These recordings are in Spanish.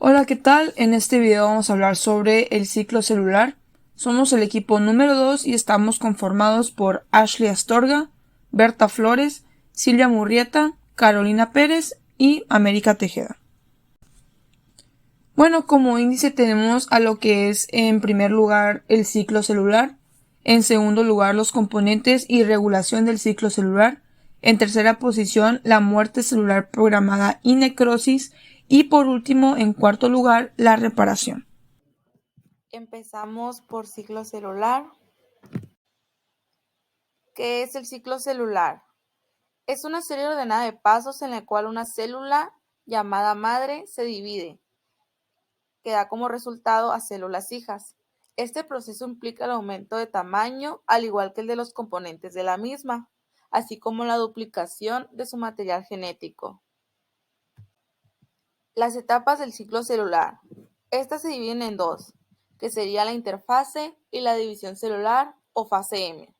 Hola, ¿qué tal? En este video vamos a hablar sobre el ciclo celular. Somos el equipo número 2 y estamos conformados por Ashley Astorga, Berta Flores, Silvia Murrieta, Carolina Pérez y América Tejeda. Bueno, como índice tenemos a lo que es en primer lugar el ciclo celular, en segundo lugar los componentes y regulación del ciclo celular, en tercera posición la muerte celular programada y necrosis, y por último, en cuarto lugar, la reparación. Empezamos por ciclo celular. ¿Qué es el ciclo celular? Es una serie ordenada de pasos en la cual una célula llamada madre se divide, que da como resultado a células hijas. Este proceso implica el aumento de tamaño, al igual que el de los componentes de la misma, así como la duplicación de su material genético. Las etapas del ciclo celular. Estas se dividen en dos, que sería la interfase y la división celular o fase M.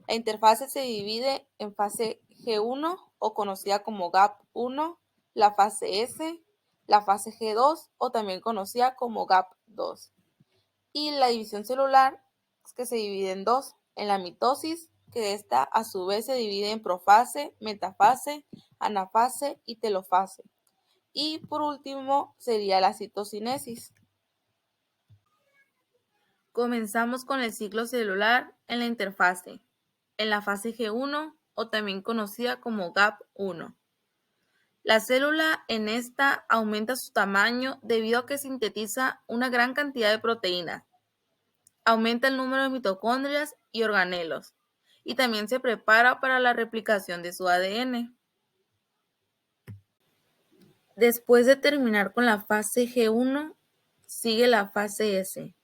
La interfase se divide en fase G1 o conocida como GAP1, la fase S, la fase G2 o también conocida como GAP2. Y la división celular es que se divide en dos, en la mitosis, que esta a su vez se divide en profase, metafase, anafase y telofase. Y por último sería la citocinesis. Comenzamos con el ciclo celular en la interfase, en la fase G1 o también conocida como GAP1. La célula en esta aumenta su tamaño debido a que sintetiza una gran cantidad de proteínas, aumenta el número de mitocondrias y organelos, y también se prepara para la replicación de su ADN. Después de terminar con la fase G1, sigue la fase S.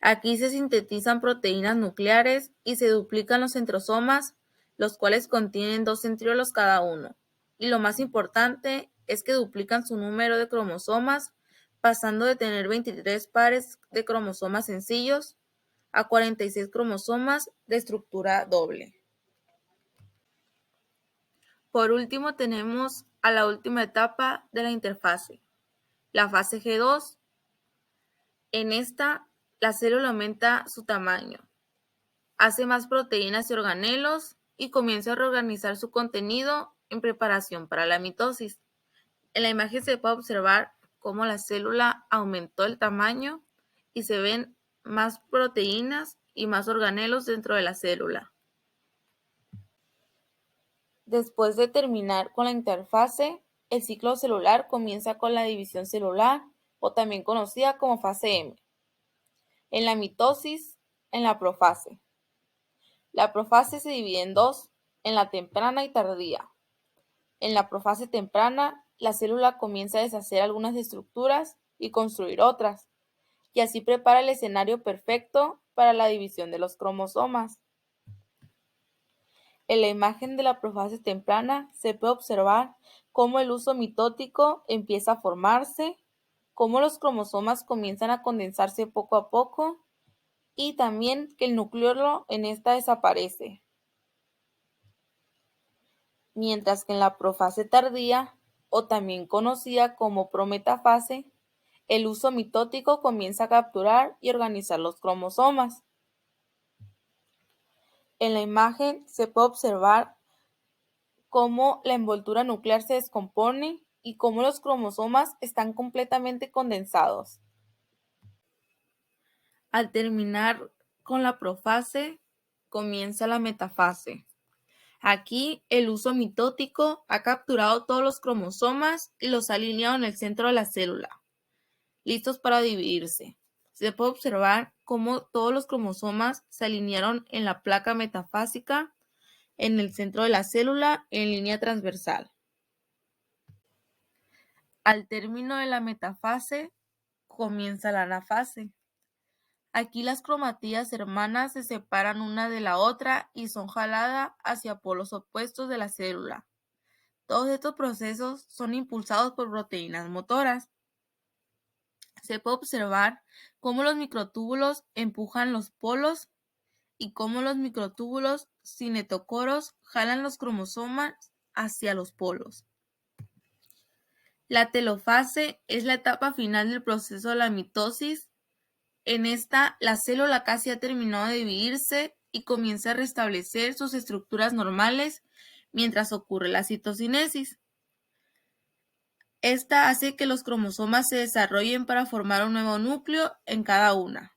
Aquí se sintetizan proteínas nucleares y se duplican los centrosomas, los cuales contienen 2 centriolos cada uno. Y lo más importante es que duplican su número de cromosomas, pasando de tener 23 pares de cromosomas sencillos a 46 cromosomas de estructura doble. Por último tenemos a la última etapa de la interfase, la fase G2. En esta, la célula aumenta su tamaño, hace más proteínas y organelos y comienza a reorganizar su contenido en preparación para la mitosis. En la imagen se puede observar cómo la célula aumentó el tamaño y se ven más proteínas y más organelos dentro de la célula. Después de terminar con la interfase, el ciclo celular comienza con la división celular o también conocida como fase M. En la mitosis, en la profase. La profase se divide en dos, en la temprana y tardía. En la profase temprana, la célula comienza a deshacer algunas estructuras y construir otras, y así prepara el escenario perfecto para la división de los cromosomas. En la imagen de la profase temprana se puede observar cómo el huso mitótico empieza a formarse, cómo los cromosomas comienzan a condensarse poco a poco y también que el nucleolo en esta desaparece. Mientras que en la profase tardía, o también conocida como prometafase, el huso mitótico comienza a capturar y organizar los cromosomas. En la imagen se puede observar cómo la envoltura nuclear se descompone y cómo los cromosomas están completamente condensados. Al terminar con la profase, comienza la metafase. Aquí el huso mitótico ha capturado todos los cromosomas y los ha alineado en el centro de la célula, listos para dividirse. Se puede observar cómo todos los cromosomas se alinearon en la placa metafásica en el centro de la célula en línea transversal. Al término de la metafase, comienza la anafase. Aquí las cromatías hermanas se separan una de la otra y son jaladas hacia polos opuestos de la célula. Todos estos procesos son impulsados por proteínas motoras. Se puede observar cómo los microtúbulos empujan los polos y cómo los microtúbulos cinetocoros jalan los cromosomas hacia los polos. La telofase es la etapa final del proceso de la mitosis. En esta, la célula casi ha terminado de dividirse y comienza a restablecer sus estructuras normales mientras ocurre la citocinesis. Esta hace que los cromosomas se desarrollen para formar un nuevo núcleo en cada una.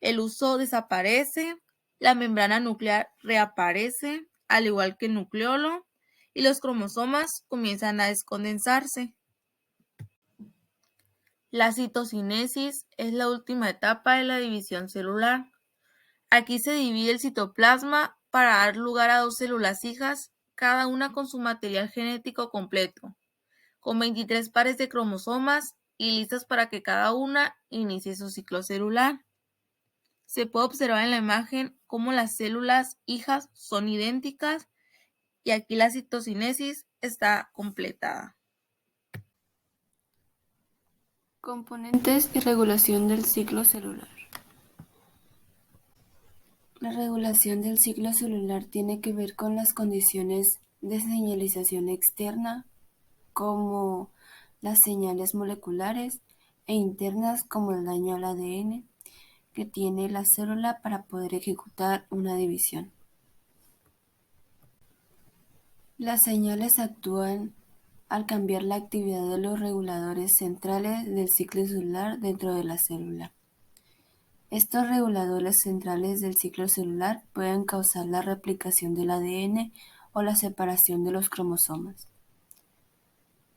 El huso desaparece, la membrana nuclear reaparece, al igual que el nucleolo, y los cromosomas comienzan a descondensarse. La citocinesis es la última etapa de la división celular. Aquí se divide el citoplasma para dar lugar a dos células hijas, cada una con su material genético completo, con 23 pares de cromosomas y listas para que cada una inicie su ciclo celular. Se puede observar en la imagen cómo las células hijas son idénticas y aquí la citocinesis está completada. Componentes y regulación del ciclo celular. La regulación del ciclo celular tiene que ver con las condiciones de señalización externa, como las señales moleculares, e internas, como el daño al ADN, que tiene la célula para poder ejecutar una división. Las señales actúan al cambiar la actividad de los reguladores centrales del ciclo celular dentro de la célula. Estos reguladores centrales del ciclo celular pueden causar la replicación del ADN o la separación de los cromosomas.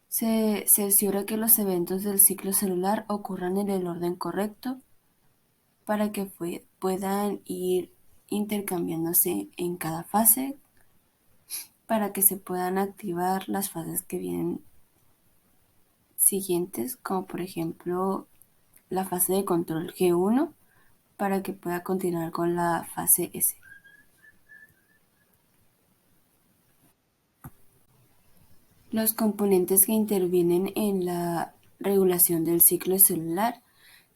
Se cerciora que los eventos del ciclo celular ocurran en el orden correcto para que puedan ir intercambiándose en cada fase, para que se puedan activar las fases que vienen siguientes, como por ejemplo la fase de control G1, para que pueda continuar con la fase S. Los componentes que intervienen en la regulación del ciclo celular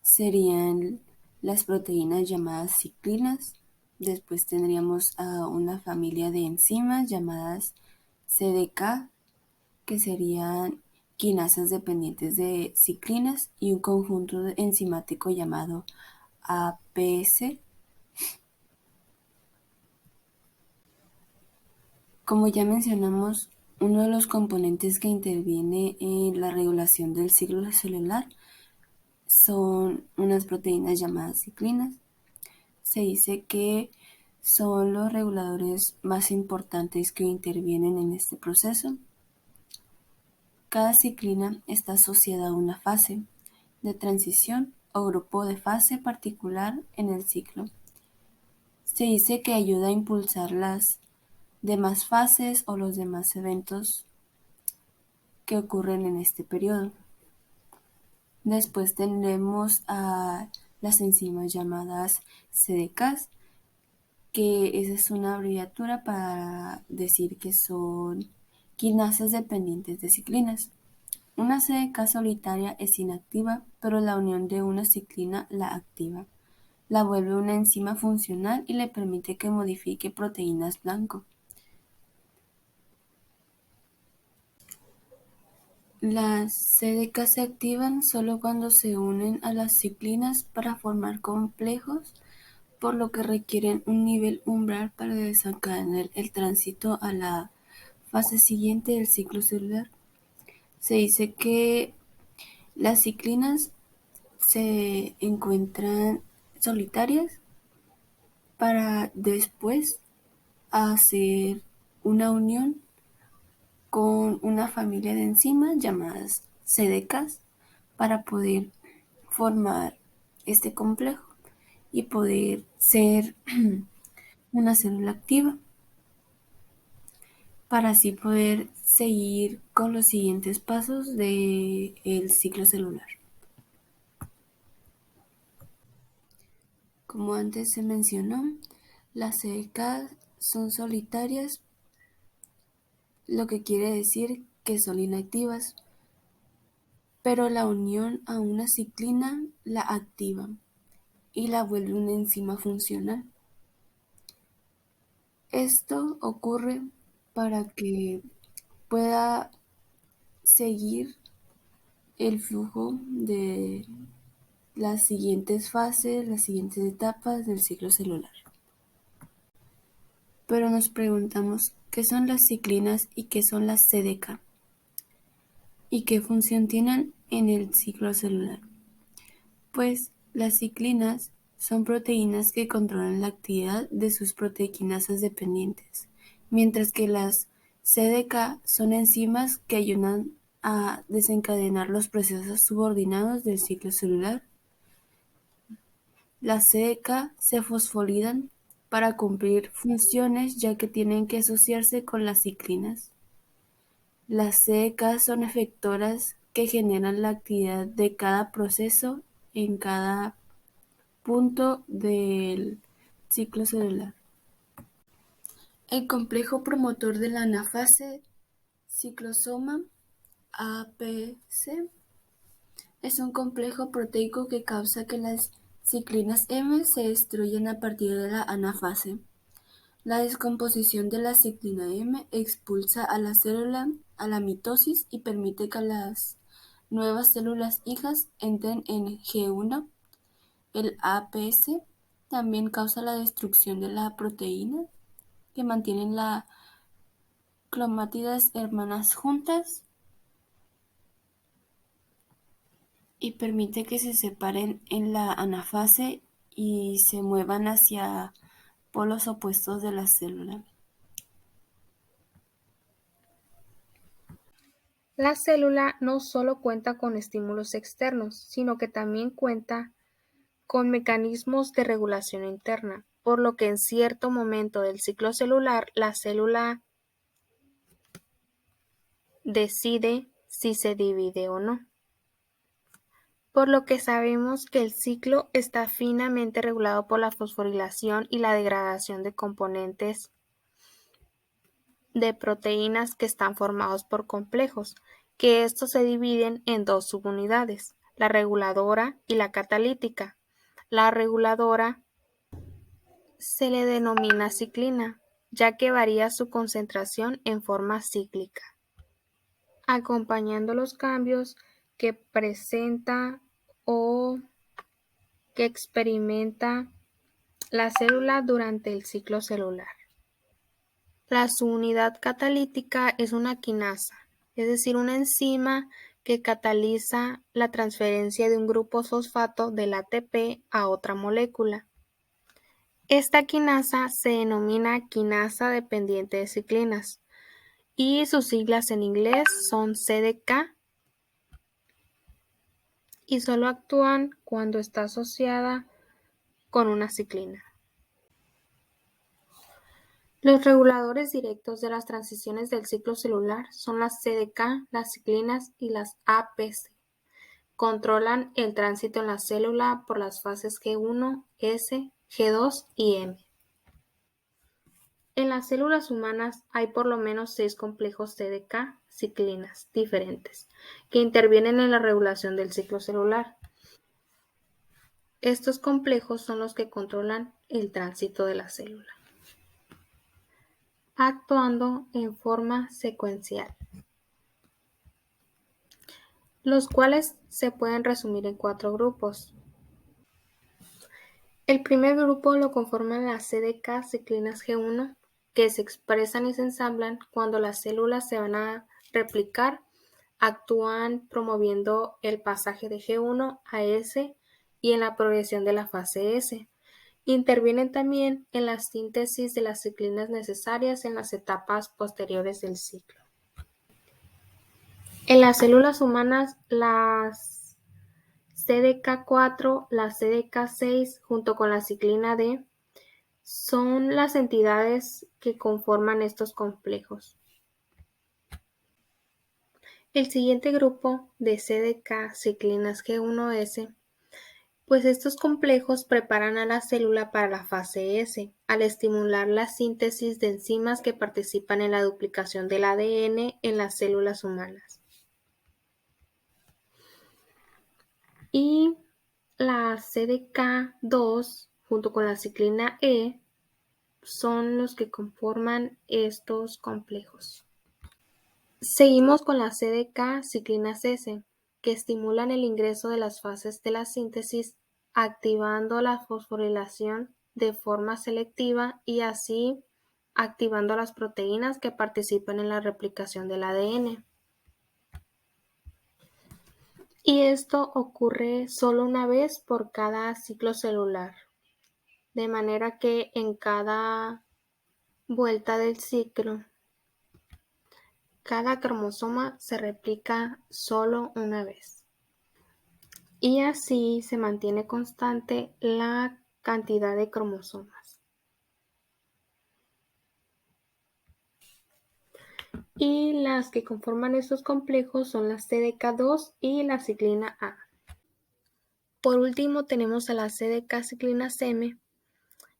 serían las proteínas llamadas ciclinas. Después tendríamos a una familia de enzimas llamadas CDK, que serían quinasas dependientes de ciclinas, y un conjunto enzimático llamado APS. Como ya mencionamos, uno de los componentes que interviene en la regulación del ciclo celular son unas proteínas llamadas ciclinas. Se dice que son los reguladores más importantes que intervienen en este proceso. Cada ciclina está asociada a una fase de transición o grupo de fase particular en el ciclo. Se dice que ayuda a impulsar las demás fases o los demás eventos que ocurren en este periodo. Después tendremos a las enzimas llamadas CDKs, que esa es una abreviatura para decir que son quinasas dependientes de ciclinas. Una CDK solitaria es inactiva, pero la unión de una ciclina la activa. La vuelve una enzima funcional y le permite que modifique proteínas blanco. Las CDK se activan solo cuando se unen a las ciclinas para formar complejos, por lo que requieren un nivel umbral para desencadenar el tránsito a la fase siguiente del ciclo celular. Se dice que las ciclinas se encuentran solitarias para después hacer una unión con una familia de enzimas llamadas CDKs para poder formar este complejo y poder ser una célula activa, para así poder seguir con los siguientes pasos del ciclo celular. Como antes se mencionó, las CDK son solitarias, lo que quiere decir que son inactivas, pero la unión a una ciclina la activa y la vuelve una enzima funcional. Esto ocurre para que pueda seguir el flujo de las siguientes fases, las siguientes etapas del ciclo celular. Pero nos preguntamos, ¿qué son las ciclinas y qué son las CDK? ¿Y qué función tienen en el ciclo celular? Pues las ciclinas son proteínas que controlan la actividad de sus proteoquinasas dependientes, mientras que las CDK son enzimas que ayudan a desencadenar los procesos subordinados del ciclo celular. Las CDK se fosforilan para cumplir funciones ya que tienen que asociarse con las ciclinas. Las CDK son efectoras que generan la actividad de cada proceso en cada punto del ciclo celular. El complejo promotor de la anafase ciclosoma APC es un complejo proteico que causa que las ciclinas M se destruyan a partir de la anafase. La descomposición de la ciclina M expulsa a la célula a la mitosis y permite que las nuevas células hijas entren en G1. El APS también causa la destrucción de la proteína que mantienen las cromátidas hermanas juntas y permite que se separen en la anafase y se muevan hacia polos opuestos de la célula. La célula no solo cuenta con estímulos externos, sino que también cuenta con mecanismos de regulación interna, por lo que en cierto momento del ciclo celular la célula decide si se divide o no. Por lo que sabemos que el ciclo está finamente regulado por la fosforilación y la degradación de componentes de proteínas que están formados por complejos, que estos se dividen en dos subunidades, la reguladora y la catalítica. La reguladora se le denomina ciclina, ya que varía su concentración en forma cíclica, acompañando los cambios que presenta o que experimenta la célula durante el ciclo celular. La subunidad catalítica es una quinasa, es decir, una enzima que cataliza la transferencia de un grupo fosfato del ATP a otra molécula. Esta quinasa se denomina quinasa dependiente de ciclinas y sus siglas en inglés son CDK y solo actúan cuando está asociada con una ciclina. Los reguladores directos de las transiciones del ciclo celular son las CDK, las ciclinas y las APC. Controlan el tránsito en la célula por las fases G1, S, G2 y M. En las células humanas hay por lo menos 6 complejos CDK, ciclinas, diferentes, que intervienen en la regulación del ciclo celular. Estos complejos son los que controlan el tránsito de la célula, actuando en forma secuencial, los cuales se pueden resumir en 4 grupos. El primer grupo lo conforman las CDK ciclinas G1, que se expresan y se ensamblan cuando las células se van a replicar, actúan promoviendo el pasaje de G1 a S y en la progresión de la fase S. Intervienen también en la síntesis de las ciclinas necesarias en las etapas posteriores del ciclo. En las células humanas, las CDK4, la CDK6 junto con la ciclina D son las entidades que conforman estos complejos. El siguiente grupo de CDK ciclinas G1S, pues estos complejos preparan a la célula para la fase S, al estimular la síntesis de enzimas que participan en la duplicación del ADN en las células humanas. Y la CDK2 junto con la ciclina E son los que conforman estos complejos. Seguimos con la CDK ciclinas S, que estimulan el ingreso de las fases de la síntesis, activando la fosforilación de forma selectiva y así activando las proteínas que participan en la replicación del ADN. Y esto ocurre solo una vez por cada ciclo celular, de manera que en cada vuelta del ciclo, cada cromosoma se replica solo una vez. Y así se mantiene constante la cantidad de cromosomas. Y las que conforman estos complejos son la CDK2 y la ciclina A. Por último tenemos a la CDK ciclinas M,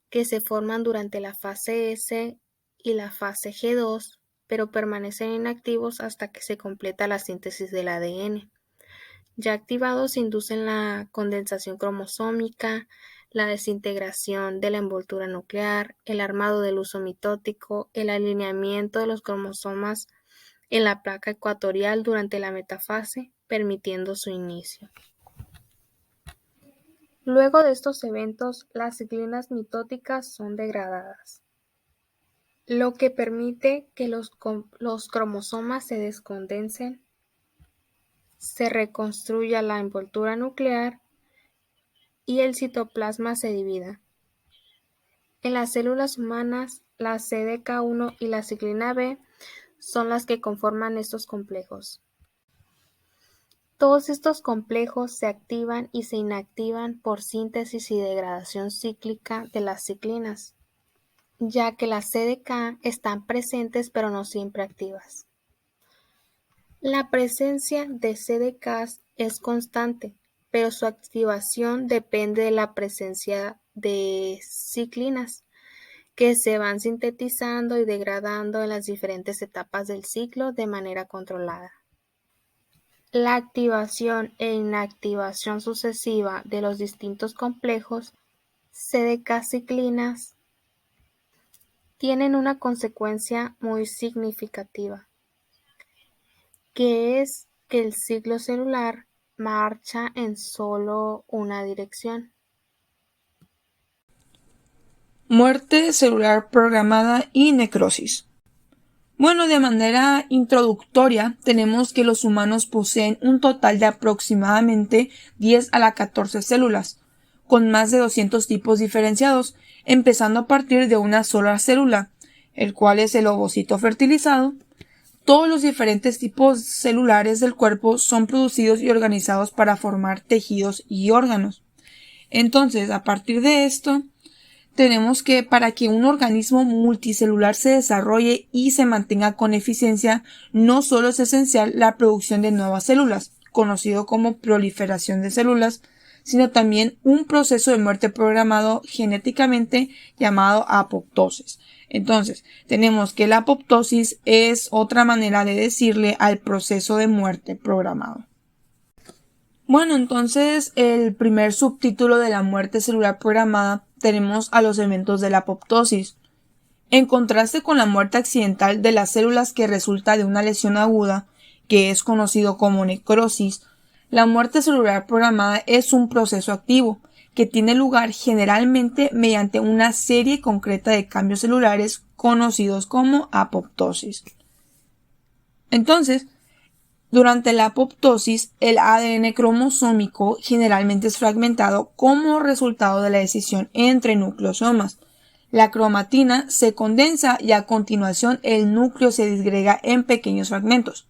que se forman durante la fase S y la fase G2, pero permanecen inactivos hasta que se completa la síntesis del ADN. Ya activados inducen la condensación cromosómica, la desintegración de la envoltura nuclear, el armado del uso mitótico, el alineamiento de los cromosomas en la placa ecuatorial durante la metafase, permitiendo su inicio. Luego de estos eventos, las ciclinas mitóticas son degradadas, lo que permite que los cromosomas se descondensen, se reconstruya la envoltura nuclear y el citoplasma se divida. En las células humanas, la CDK1 y la ciclina B son las que conforman estos complejos. Todos estos complejos se activan y se inactivan por síntesis y degradación cíclica de las ciclinas, ya que las CDK están presentes pero no siempre activas. La presencia de CDKs es constante, pero su activación depende de la presencia de ciclinas, que se van sintetizando y degradando en las diferentes etapas del ciclo de manera controlada. La activación e inactivación sucesiva de los distintos complejos CDK ciclinas tienen una consecuencia muy significativa, que es que el ciclo celular marcha en solo una dirección. Muerte celular programada y necrosis. Bueno, de manera introductoria, tenemos que los humanos poseen un total de aproximadamente 10 a la 14 células, con más de 200 tipos diferenciados, empezando a partir de una sola célula, el cual es el ovocito fertilizado. Todos los diferentes tipos celulares del cuerpo son producidos y organizados para formar tejidos y órganos. Entonces, a partir de esto, tenemos que para que un organismo multicelular se desarrolle y se mantenga con eficiencia, no solo es esencial la producción de nuevas células, conocido como proliferación de células, sino también un proceso de muerte programado genéticamente llamado apoptosis. Entonces, tenemos que la apoptosis es otra manera de decirle al proceso de muerte programado. Bueno, entonces el primer subtítulo de la muerte celular programada tenemos a los eventos de la apoptosis. En contraste con la muerte accidental de las células que resulta de una lesión aguda, que es conocido como necrosis, la muerte celular programada es un proceso activo que tiene lugar generalmente mediante una serie concreta de cambios celulares conocidos como apoptosis. Entonces, durante la apoptosis, el ADN cromosómico generalmente es fragmentado como resultado de la decisión entre nucleosomas. La cromatina se condensa y a continuación el núcleo se disgrega en pequeños fragmentos.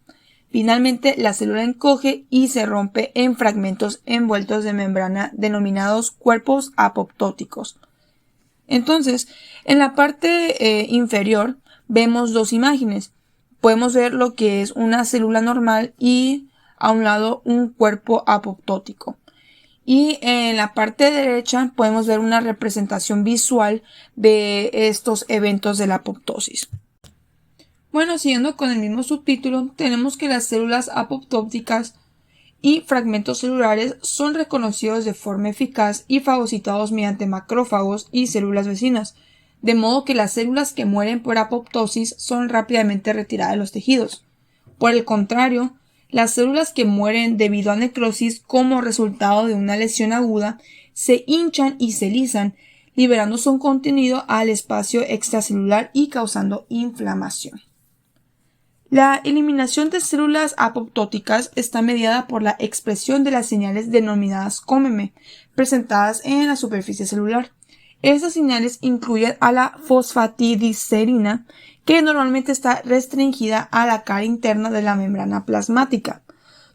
Finalmente, la célula encoge y se rompe en fragmentos envueltos de membrana denominados cuerpos apoptóticos. Entonces, en la parte inferior vemos dos imágenes. Podemos ver lo que es una célula normal y a un lado un cuerpo apoptótico. Y en la parte derecha podemos ver una representación visual de estos eventos de la apoptosis. Bueno, siguiendo con el mismo subtítulo, tenemos que las células apoptóticas y fragmentos celulares son reconocidos de forma eficaz y fagocitados mediante macrófagos y células vecinas, de modo que las células que mueren por apoptosis son rápidamente retiradas de los tejidos. Por el contrario, las células que mueren debido a necrosis como resultado de una lesión aguda se hinchan y se lisan, liberando su contenido al espacio extracelular y causando inflamación. La eliminación de células apoptóticas está mediada por la expresión de las señales denominadas COMEME, presentadas en la superficie celular. Estas señales incluyen a la fosfatidilcerina, que normalmente está restringida a la cara interna de la membrana plasmática.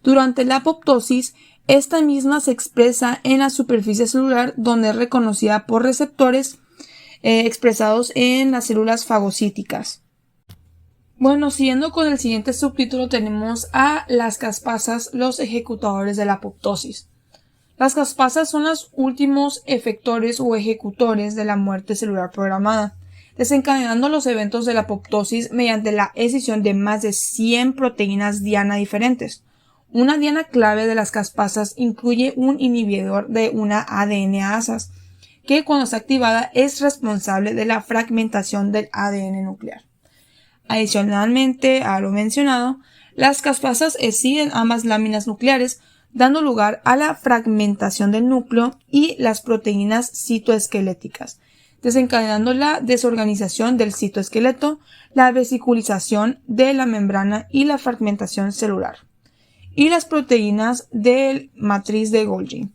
Durante la apoptosis, esta misma se expresa en la superficie celular, donde es reconocida por receptores expresados en las células fagocíticas. Bueno, siguiendo con el siguiente subtítulo, tenemos a las caspasas, los ejecutadores de la apoptosis. Las caspasas son los últimos efectores o ejecutores de la muerte celular programada, desencadenando los eventos de la apoptosis mediante la escisión de más de 100 proteínas diana diferentes. Una diana clave de las caspasas incluye un inhibidor de una ADN-asas, que cuando está activada es responsable de la fragmentación del ADN nuclear. Adicionalmente a lo mencionado, las caspasas escinden ambas láminas nucleares, dando lugar a la fragmentación del núcleo y las proteínas citoesqueléticas, desencadenando la desorganización del citoesqueleto, la vesiculización de la membrana y la fragmentación celular, y las proteínas de matriz de Golgi,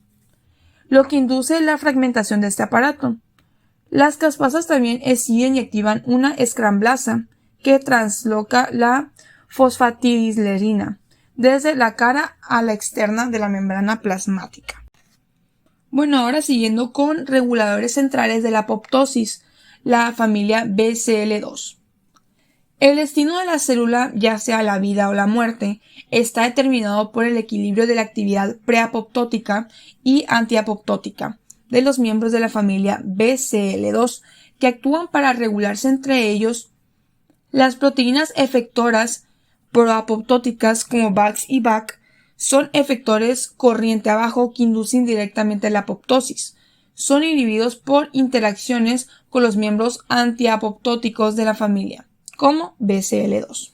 lo que induce la fragmentación de este aparato. Las caspasas también escinden y activan una escramblasa que transloca la fosfatidilcerina desde la cara a la externa de la membrana plasmática. Bueno, ahora siguiendo con reguladores centrales de la apoptosis, la familia BCL2. El destino de la célula, ya sea la vida o la muerte, está determinado por el equilibrio de la actividad preapoptótica y antiapoptótica de los miembros de la familia BCL2, que actúan para regularse entre ellos. Las proteínas efectoras proapoptóticas como BAX y BAC son efectores corriente abajo que inducen directamente la apoptosis. Son inhibidos por interacciones con los miembros antiapoptóticos de la familia, como BCL2.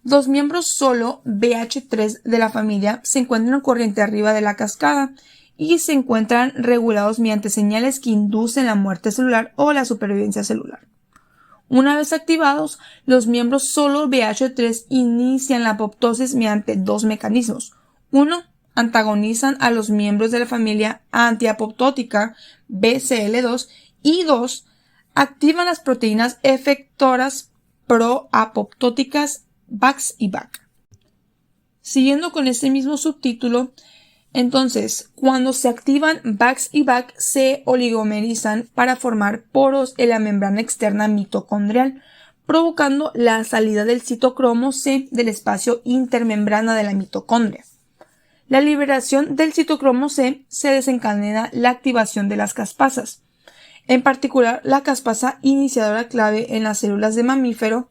Los miembros solo BH3 de la familia se encuentran corriente arriba de la cascada y se encuentran regulados mediante señales que inducen la muerte celular o la supervivencia celular. Una vez activados, los miembros solo BH3 inician la apoptosis mediante dos mecanismos. Uno, antagonizan a los miembros de la familia antiapoptótica BCL2 y dos, activan las proteínas efectoras proapoptóticas BAX y BAC. Siguiendo con este mismo subtítulo, entonces, cuando se activan BAX y BAC, se oligomerizan para formar poros en la membrana externa mitocondrial, provocando la salida del citocromo C del espacio intermembrana de la mitocondria. La liberación del citocromo C se desencadena la activación de las caspasas, en particular la caspasa iniciadora clave en las células de mamífero,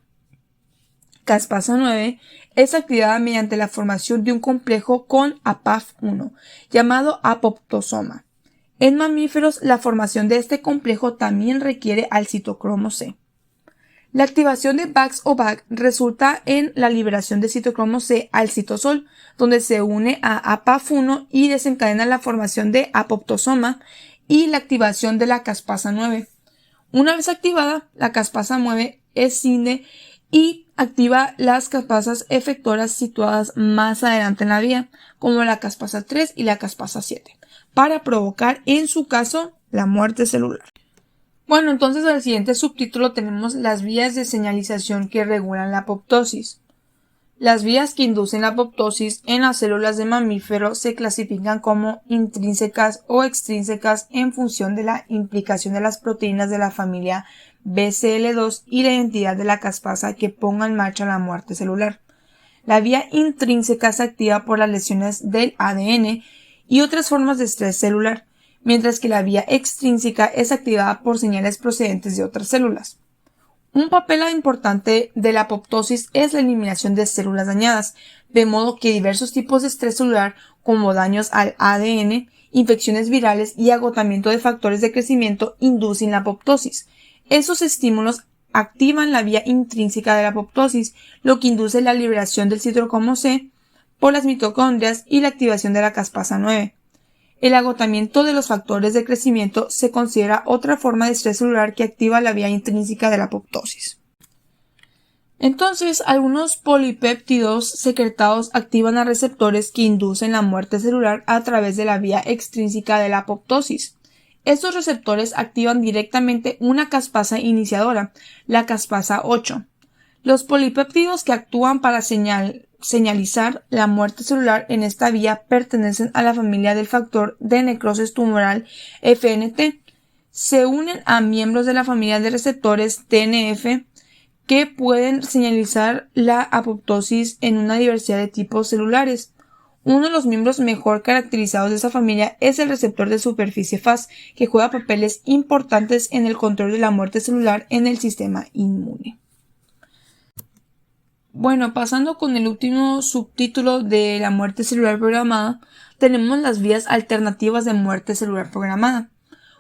caspasa 9, es activada mediante la formación de un complejo con APAF1, llamado apoptosoma. En mamíferos, la formación de este complejo también requiere al citocromo C. La activación de BAX o BAC resulta en la liberación de citocromo C al citosol, donde se une a APAF1 y desencadena la formación de apoptosoma y la activación de la caspasa 9. Una vez activada, la caspasa 9 escinde y activa las caspasas efectoras situadas más adelante en la vía, como la caspasa 3 y la caspasa 7, para provocar, en su caso, la muerte celular. Bueno, entonces al siguiente subtítulo tenemos las vías de señalización que regulan la apoptosis. Las vías que inducen la apoptosis en las células de mamífero se clasifican como intrínsecas o extrínsecas en función de la implicación de las proteínas de la familia BCL2 y la identidad de la caspasa que ponga en marcha la muerte celular. La vía intrínseca se activa por las lesiones del ADN y otras formas de estrés celular, mientras que la vía extrínseca es activada por señales procedentes de otras células. Un papel importante de la apoptosis es la eliminación de células dañadas, de modo que diversos tipos de estrés celular, como daños al ADN, infecciones virales y agotamiento de factores de crecimiento, inducen la apoptosis. Esos estímulos activan la vía intrínseca de la apoptosis, lo que induce la liberación del citocromo C por las mitocondrias y la activación de la caspasa 9. El agotamiento de los factores de crecimiento se considera otra forma de estrés celular que activa la vía intrínseca de la apoptosis. Entonces, algunos polipéptidos secretados activan a receptores que inducen la muerte celular a través de la vía extrínseca de la apoptosis. Estos receptores activan directamente una caspasa iniciadora, la caspasa 8. Los polipéptidos que actúan para señalizar la muerte celular en esta vía pertenecen a la familia del factor de necrosis tumoral FNT. Se unen a miembros de la familia de receptores TNF que pueden señalizar la apoptosis en una diversidad de tipos celulares. Uno de los miembros mejor caracterizados de esta familia es el receptor de superficie Fas, que juega papeles importantes en el control de la muerte celular en el sistema inmune. Bueno, pasando con el último subtítulo de la muerte celular programada, tenemos las vías alternativas de muerte celular programada.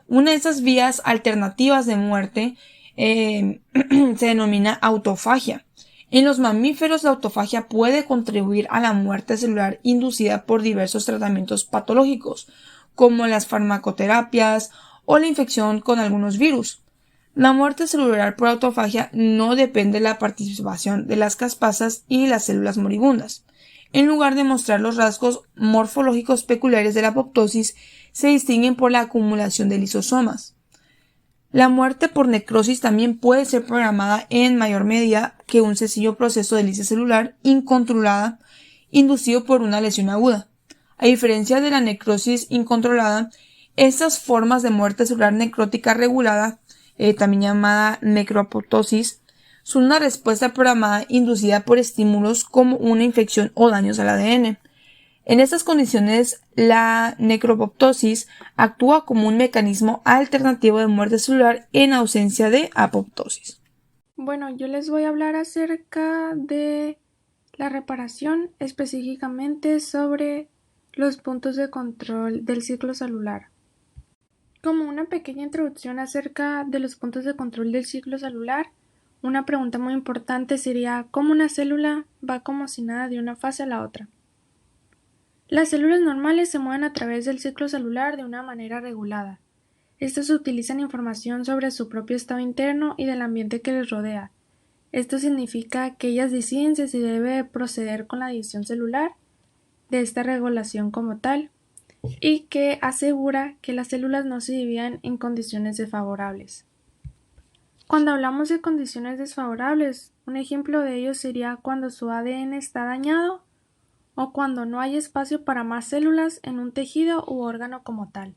Una de esas vías alternativas de muerte se denomina autofagia. En los mamíferos la autofagia puede contribuir a la muerte celular inducida por diversos tratamientos patológicos, como las farmacoterapias o la infección con algunos virus. La muerte celular por autofagia no depende de la participación de las caspasas y las células moribundas. En lugar de mostrar los rasgos morfológicos peculiares de la apoptosis, se distinguen por la acumulación de lisosomas. La muerte por necrosis también puede ser programada en mayor medida que un sencillo proceso de lisis celular incontrolada inducido por una lesión aguda. A diferencia de la necrosis incontrolada, estas formas de muerte celular necrótica regulada, también llamada necroapoptosis, son una respuesta programada inducida por estímulos como una infección o daños al ADN. En estas condiciones, la necroapoptosis actúa como un mecanismo alternativo de muerte celular en ausencia de apoptosis. Bueno, yo les voy a hablar acerca de la reparación, específicamente sobre los puntos de control del ciclo celular. Como una pequeña introducción acerca de los puntos de control del ciclo celular, una pregunta muy importante sería ¿cómo una célula va como si nada de una fase a la otra? Las células normales se mueven a través del ciclo celular de una manera regulada. Estas utilizan información sobre su propio estado interno y del ambiente que les rodea. Esto significa que ellas deciden si se debe proceder con la división celular de esta regulación como tal y que asegura que las células no se dividan en condiciones desfavorables. Cuando hablamos de condiciones desfavorables, un ejemplo de ello sería cuando su ADN está dañado o cuando no hay espacio para más células en un tejido u órgano como tal.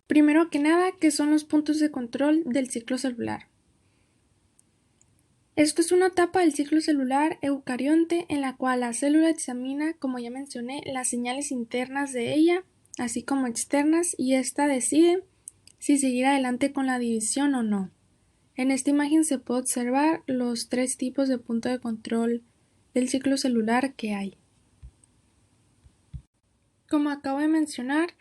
Primero que nada, ¿qué son los puntos de control del ciclo celular? Esto es una etapa del ciclo celular eucarionte en la cual la célula examina, como ya mencioné, las señales internas de ella, así como externas, y ésta decide si seguir adelante con la división o no. En esta imagen se puede observar los 3 tipos de punto de control del ciclo celular que hay. Como acabo de mencionar,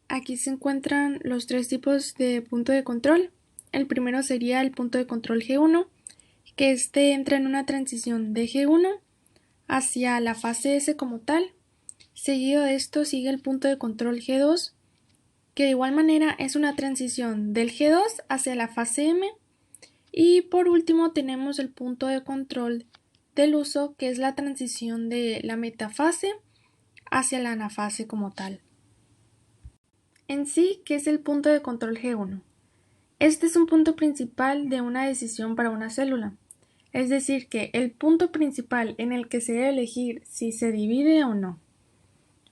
aquí se encuentran los 3 tipos de punto de control. El primero sería el punto de control G1, que entra en una transición de G1 hacia la fase S como tal. Seguido de esto sigue el punto de control G2, que de igual manera es una transición del G2 hacia la fase M. Y por último tenemos el punto de control del uso, que es la transición de la metafase hacia la anafase como tal. En sí, ¿qué es el punto de control G1? Este es un punto principal de una decisión para una célula. Es decir, que el punto principal en el que se debe elegir si se divide o no.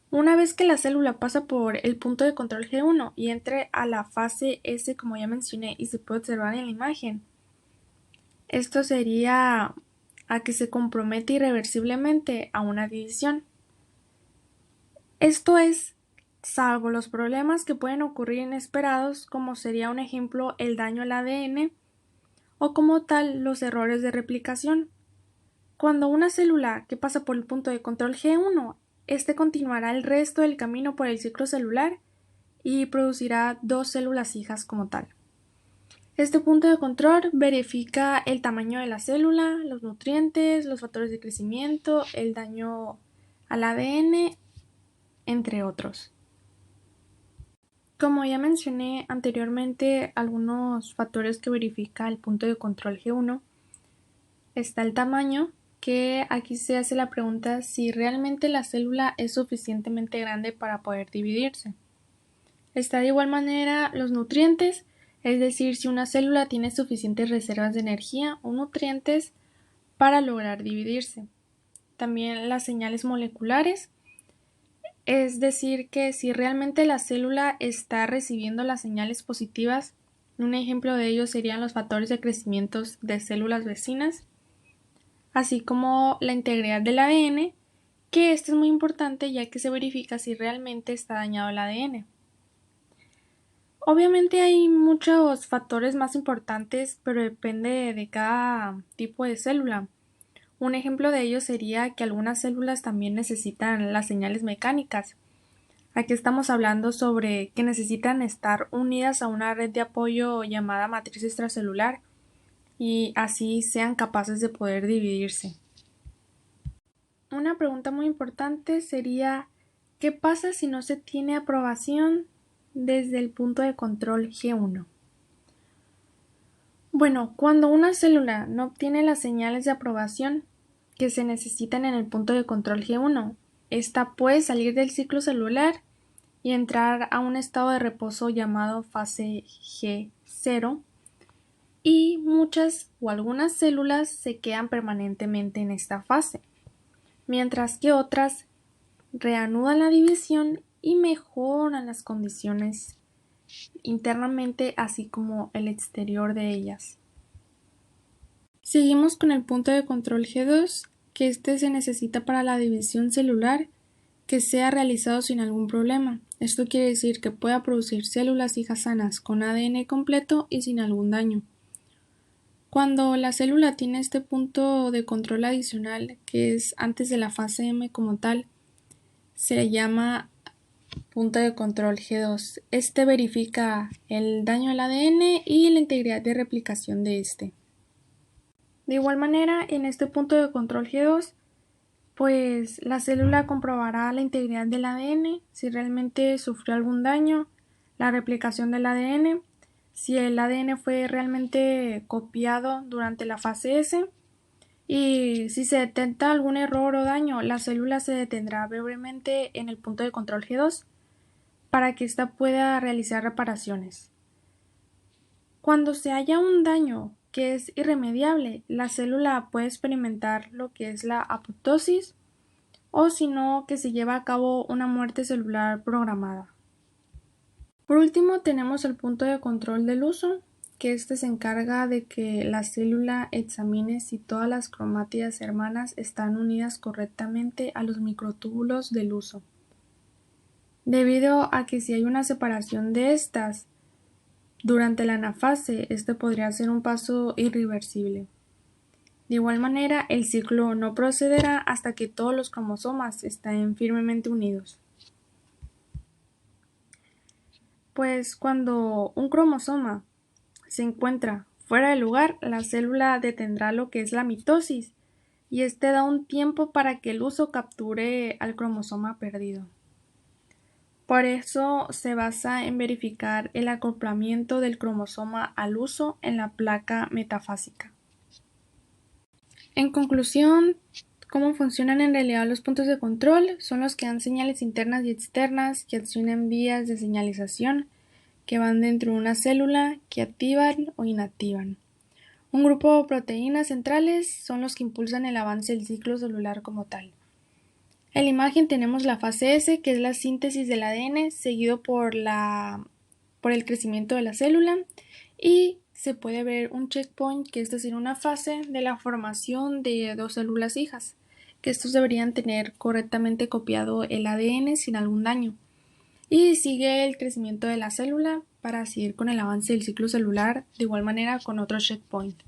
Una vez que la célula pasa por el punto de control G1 y entre a la fase S, como ya mencioné y se puede observar en la imagen, esto sería a que se compromete irreversiblemente a una división. Esto es, salvo los problemas que pueden ocurrir inesperados, como sería un ejemplo el daño al ADN, o como tal los errores de replicación. Cuando una célula que pasa por el punto de control G1, este continuará el resto del camino por el ciclo celular y producirá 2 células hijas como tal. Este punto de control verifica el tamaño de la célula, los nutrientes, los factores de crecimiento, el daño al ADN, entre otros. Como ya mencioné anteriormente, algunos factores que verifica el punto de control G1, está el tamaño, que aquí se hace la pregunta si realmente la célula es suficientemente grande para poder dividirse. Está de igual manera los nutrientes, es decir, si una célula tiene suficientes reservas de energía o nutrientes para lograr dividirse. También las señales moleculares, es decir, que si realmente la célula está recibiendo las señales positivas. Un ejemplo de ello serían los factores de crecimiento de células vecinas, así como la integridad del ADN, que esto es muy importante ya que se verifica si realmente está dañado el ADN. Obviamente hay muchos factores más importantes, pero depende de cada tipo de célula. Un ejemplo de ello sería que algunas células también necesitan las señales mecánicas. Aquí estamos hablando sobre que necesitan estar unidas a una red de apoyo llamada matriz extracelular y así sean capaces de poder dividirse. Una pregunta muy importante sería, ¿qué pasa si no se tiene aprobación desde el punto de control G1? Bueno, cuando una célula no obtiene las señales de aprobación que se necesitan en el punto de control G1, esta puede salir del ciclo celular y entrar a un estado de reposo llamado fase G0, y muchas o algunas células se quedan permanentemente en esta fase, mientras que otras reanudan la división y mejoran las condiciones internamente así como el exterior de ellas. Seguimos con el punto de control G2, que este se necesita para la división celular que sea realizado sin algún problema. Esto quiere decir que pueda producir células hijas sanas con ADN completo y sin algún daño. Cuando la célula tiene este punto de control adicional, que es antes de la fase M como tal, se llama punto de control G2. Este verifica el daño al ADN y la integridad de replicación de este. De igual manera, en este punto de control G2, pues la célula comprobará la integridad del ADN, si realmente sufrió algún daño, la replicación del ADN, si el ADN fue realmente copiado durante la fase S, y si se detecta algún error o daño, la célula se detendrá brevemente en el punto de control G2 para que ésta pueda realizar reparaciones. Cuando se haya un daño que es irremediable, la célula puede experimentar lo que es la apoptosis, o si no, que se lleva a cabo una muerte celular programada. Por último, tenemos el punto de control del uso, que este se encarga de que la célula examine si todas las cromátidas hermanas están unidas correctamente a los microtúbulos del uso, debido a que si hay una separación de estas durante la anafase, este podría ser un paso irreversible. De igual manera, el ciclo no procederá hasta que todos los cromosomas estén firmemente unidos. Pues cuando un cromosoma se encuentra fuera de lugar, la célula detendrá lo que es la mitosis, y este da un tiempo para que el uso capture al cromosoma perdido. Por eso se basa en verificar el acoplamiento del cromosoma al uso en la placa metafásica. En conclusión, ¿cómo funcionan en realidad los puntos de control? Son los que dan señales internas y externas que accionan vías de señalización que van dentro de una célula, que activan o inactivan. Un grupo de proteínas centrales son los que impulsan el avance del ciclo celular como tal. En la imagen tenemos la fase S, que es la síntesis del ADN, seguido por el crecimiento de la célula, y se puede ver un checkpoint, que esta sería una fase de la formación de dos células hijas, que estos deberían tener correctamente copiado el ADN sin algún daño. Y sigue el crecimiento de la célula para seguir con el avance del ciclo celular, de igual manera con otro checkpoint.